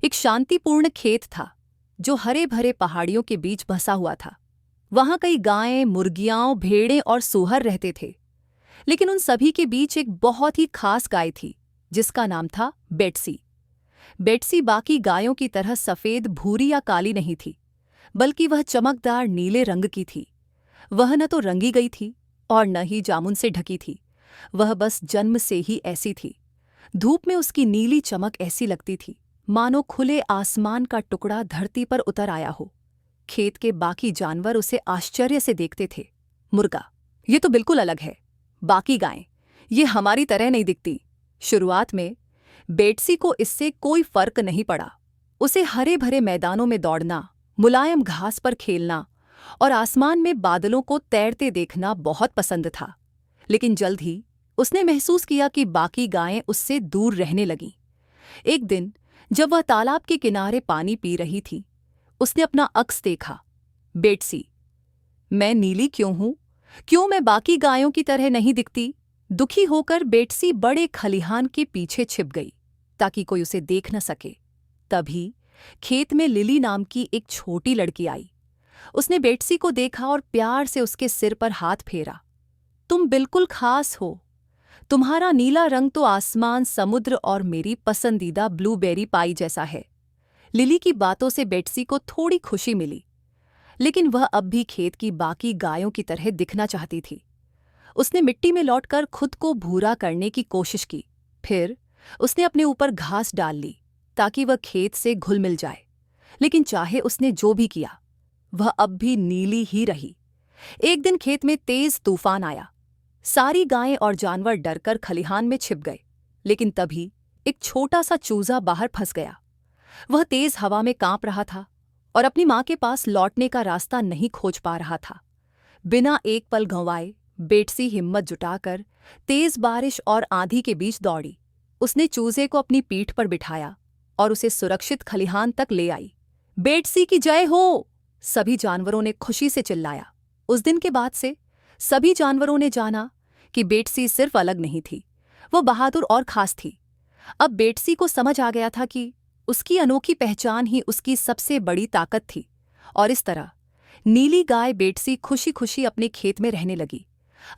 एक शांतिपूर्ण खेत था जो हरे भरे पहाड़ियों के बीच बसा हुआ था। वहां कई गायें, मुर्गियां, भेड़ें और सूअर रहते थे। लेकिन उन सभी के बीच एक बहुत ही खास गाय थी जिसका नाम था बेट्सी। बेट्सी बाकी गायों की तरह सफेद, भूरी या काली नहीं थी, बल्कि वह चमकदार नीले रंग की थी। वह न तो रंगी गई थी और न ही जामुन से ढकी थी। वह बस जन्म से ही ऐसी थी। धूप में उसकी नीली चमक ऐसी लगती थी मानो खुले आसमान का टुकड़ा धरती पर उतर आया हो। खेत के बाकी जानवर उसे आश्चर्य से देखते थे। मुर्गा, ये तो बिल्कुल अलग है। बाकी गायें, ये हमारी तरह नहीं दिखती। शुरुआत में बेट्सी को इससे कोई फर्क नहीं पड़ा। उसे हरे भरे मैदानों में दौड़ना, मुलायम घास पर खेलना और आसमान में बादलों को तैरते देखना बहुत पसंद था। लेकिन जल्द ही उसने महसूस किया कि बाकी गायें उससे दूर रहने लगीं। एक दिन जब वह तालाब के किनारे पानी पी रही थी, उसने अपना अक्स देखा। बेट्सी, मैं नीली क्यों हूं? क्यों मैं बाकी गायों की तरह नहीं दिखती? दुखी होकर बेट्सी बड़े खलिहान के पीछे छिप गई ताकि कोई उसे देख न सके। तभी खेत में लिली नाम की एक छोटी लड़की आई। उसने बेट्सी को देखा और प्यार से उसके सिर पर हाथ फेरा। तुम बिल्कुल खास हो। तुम्हारा नीला रंग तो आसमान, समुद्र और मेरी पसंदीदा ब्लूबेरी पाई जैसा है। लिली की बातों से बेट्सी को थोड़ी खुशी मिली, लेकिन वह अब भी खेत की बाकी गायों की तरह दिखना चाहती थी। उसने मिट्टी में लौटकर खुद को भूरा करने की कोशिश की। फिर उसने अपने ऊपर घास डाल ली ताकि वह खेत से घुल मिल जाए। लेकिन चाहे उसने जो भी किया, वह अब भी नीली ही रही। एक दिन खेत में तेज तूफान आया। सारी गायें और जानवर डरकर खलिहान में छिप गए। लेकिन तभी एक छोटा सा चूजा बाहर फंस गया। वह तेज हवा में कांप रहा था और अपनी मां के पास लौटने का रास्ता नहीं खोज पा रहा था। बिना एक पल गंवाए बेट्सी हिम्मत जुटाकर तेज बारिश और आंधी के बीच दौड़ी। उसने चूजे को अपनी पीठ पर बिठाया और उसे सुरक्षित खलिहान तक ले आई। बेट्सी की जय हो! सभी जानवरों ने खुशी से चिल्लाया। उस दिन के बाद से सभी जानवरों ने जाना कि बेट्सी सिर्फ अलग नहीं थी, वह बहादुर और खास थी। अब बेट्सी को समझ आ गया था कि उसकी अनोखी पहचान ही उसकी सबसे बड़ी ताकत थी। और इस तरह नीली गाय बेट्सी खुशी खुशी अपने खेत में रहने लगी,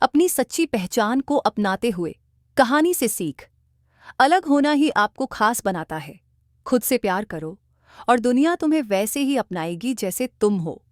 अपनी सच्ची पहचान को अपनाते हुए। कहानी से सीख: अलग होना ही आपको खास बनाता है। खुद से प्यार करो और दुनिया तुम्हें वैसे ही अपनाएगी जैसे तुम हो।